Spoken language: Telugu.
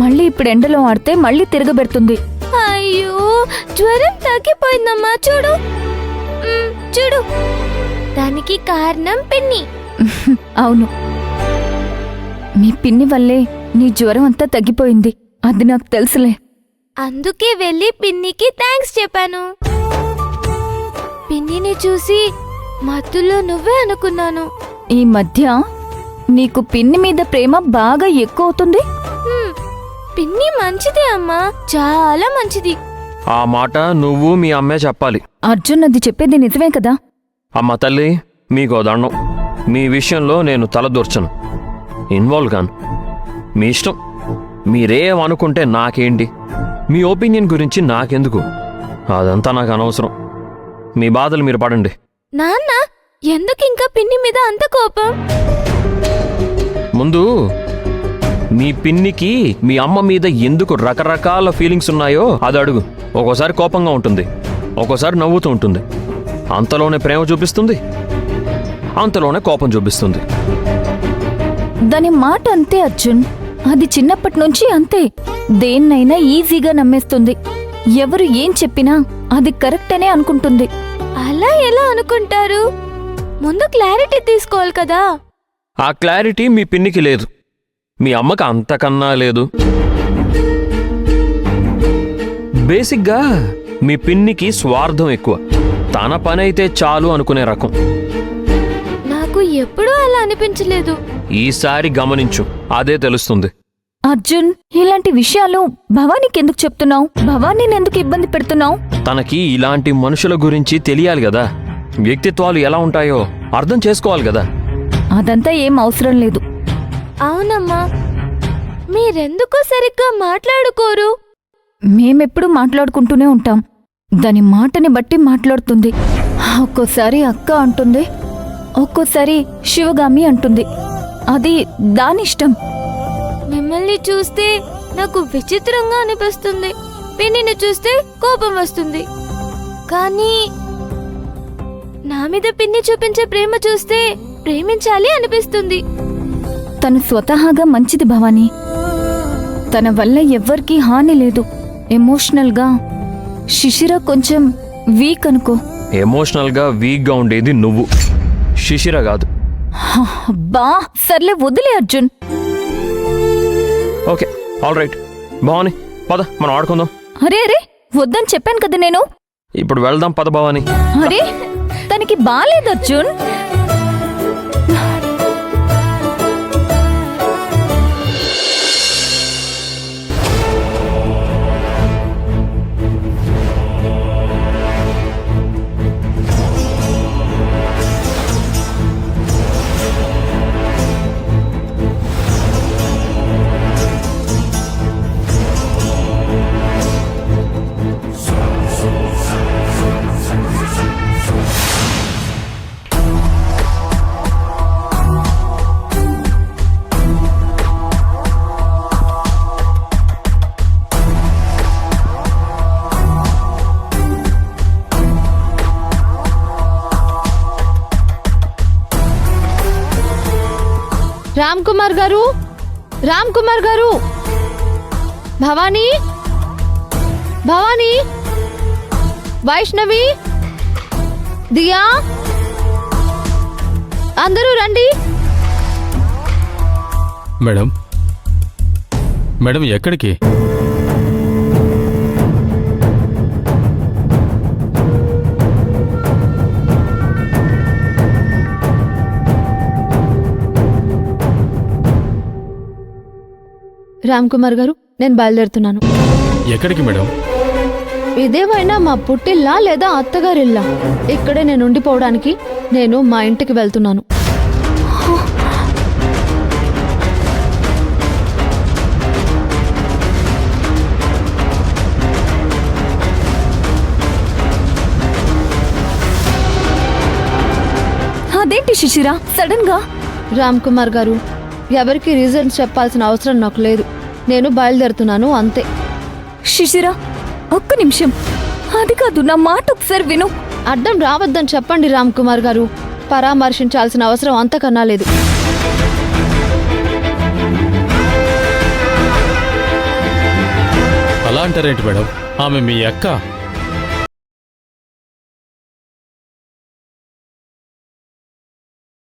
మళ్ళీ ఇప్పుడు ఎండలో ఆడితే మళ్ళీ తిరగబెడుతుంది. అయ్యో, జ్వరం తగ్గిపోయిందమ్మా. చూడు చూడు, దానికి కారణం పిన్ని. అవును, మీ పిన్ని వల్లే నీ జ్వరం అంతా తగ్గిపోయింది. అది నాకు తెలుసులే. అందుకే వెళ్ళి పిన్నికి థ్యాంక్స్ చెప్పాను. పిన్నిని చూసి మత్తులో నువ్వే అనుకున్నాను. ఈ మధ్య నీకు పిన్ని మీద ప్రేమ బాగా ఎక్కువ అవుతుంది. పిన్ని మంచిది అమ్మా, చాలా మంచిది. ఆ మాట నువ్వు మీ అమ్మే చెప్పాలి. అర్జున్ అది చెప్పేది నిజమే కదా. అమ్మ తల్లి, మీకో దండం. మీ విషయంలో నేను తలదూర్చను, ఇన్వాల్వ్ కాను. మీ ఇష్టం. మీరేమనుకుంటే నాకేంటి? మీ ఒపీనియన్ గురించి నాకెందుకు? అదంతా నాకు అనవసరం. మీ బాధలు మీరు పడండి. నాన్న, ఎందుకు ఇంకా పిన్ని మీద అంత కోపం? ముందు మీ పిన్నికి మీ అమ్మ మీద ఎందుకు రకరకాల ఫీలింగ్స్ ఉన్నాయో అది అడుగు. ఒక్కోసారి కోపంగా ఉంటుంది, ఒక్కోసారి నవ్వుతూ ఉంటుంది. అంతలోనే ప్రేమ చూపిస్తుంది, అంతలోనే కోపం చూపిస్తుంది. దాని మాట అంతే అర్జున్. అది చిన్నప్పటి నుంచి అంతే. దేన్నైనా ఈజీగా నమ్మేస్తుంది. ఎవరు ఏం చెప్పినా అది కరెక్ట్ అనే అనుకుంటుంది. అలా ఎలా అనుకుంటారు? ముందు క్లారిటీ తీసుకోవాలి కదా. ఆ క్లారిటీ మీ పిన్నికి లేదు, మీ అమ్మకి అంతకన్నా లేదు. బేసిక్గా మీ పిన్నికి స్వార్థం ఎక్కువ. తన పని అయితే చాలు అనుకునే రకం. నాకు ఎప్పుడూ అలా అనిపించలేదు. ఈసారి గమనించు, అదే తెలుస్తుంది. అర్జున్, ఇలాంటి విషయాలు భవానీకి ఎందుకు చెప్తున్నావు? భవానీని ఎందుకు ఇబ్బంది పెడుతున్నావు? తనకి ఇలాంటి మనుషుల గురించి తెలియాలి కదా. వ్యక్తిత్వాలు ఎలా ఉంటాయో అర్థం చేసుకోవాలి కదా. అదంతా ఏం అవసరం లేదు. అవునమ్మా, మీరెందుకు సరిగ్గా మాట్లాడుకోరు? మేమెప్పుడు మాట్లాడుకుంటూనే ఉంటాం. దాని మాటని బట్టి మాట్లాడుతుంది. ఒక్కోసారి అక్క అంటుంది, ఒక్కోసారి శివగామి అంటుంది. అది దానిష్టం. మిమ్మల్ని చూస్తే నాకు విచిత్రంగా అనిపిస్తుంది. పిన్నిని చూస్తే కోపం వస్తుంది. కానీ నా మీద పిన్ని చూపించే ప్రేమ చూస్తే ప్రేమించాలి అనిపిస్తుంది. తను స్వతహాగా మంచిది భవానీ. తన వల్ల ఎవ్వరికీ హాని లేదు. ఎమోషనల్గా శిశిర కొంచెం వీక్ అనుకో. ఎమోషనల్గా వీక్గా ఉండేది నువ్వు, శిశిర కాదు. బా సర్లే, వదిలే Arjun. Okay, all right. Bhavani, పద మనం ఆడుకుందాం. అరే అరే, వద్దని చెప్పాను కదా నేను. ఇప్పుడు వెళ్దాం, పద భవాని. అరే, తనకి బాలేదు అర్జున్. రామ్ కుమార్ గారు, రామ్ కుమార్ గారు, భవానీ, భవానీ, వైష్ణవి, దియా, అందరూ రండి. మేడం, మేడం ఎక్కడికి? రామ్ కుమార్ గారు, నేను బయలుదేరుతున్నాను. ఎక్కడికి మేడం? ఇదేమైనా మా పుట్టిల్లా లేదా అత్తగారిల్లా? ఇక్కడే నేను ఉండిపోవడానికి నేను మా ఇంటికి వెళ్తున్నాను. అదేంటి శిశిర సడన్ గా? రామ్ కుమార్ గారు, ఎవరికి రీజన్స్ చెప్పాల్సిన అవసరం నాకు లేదు. నేను బయలుదేరుతున్నాను అంతే. శిశిర, ఒక్క నిమిషం. అది కాదు, నా మాట ఒకసారి విను. అడ్డం రావద్దని చెప్పండి రామ్ కుమార్ గారు. పరామర్శించాల్సిన అవసరం అంతకన్నా లేదు. అలా అంటారేంటి మేడం? ఆమె మీ అక్క.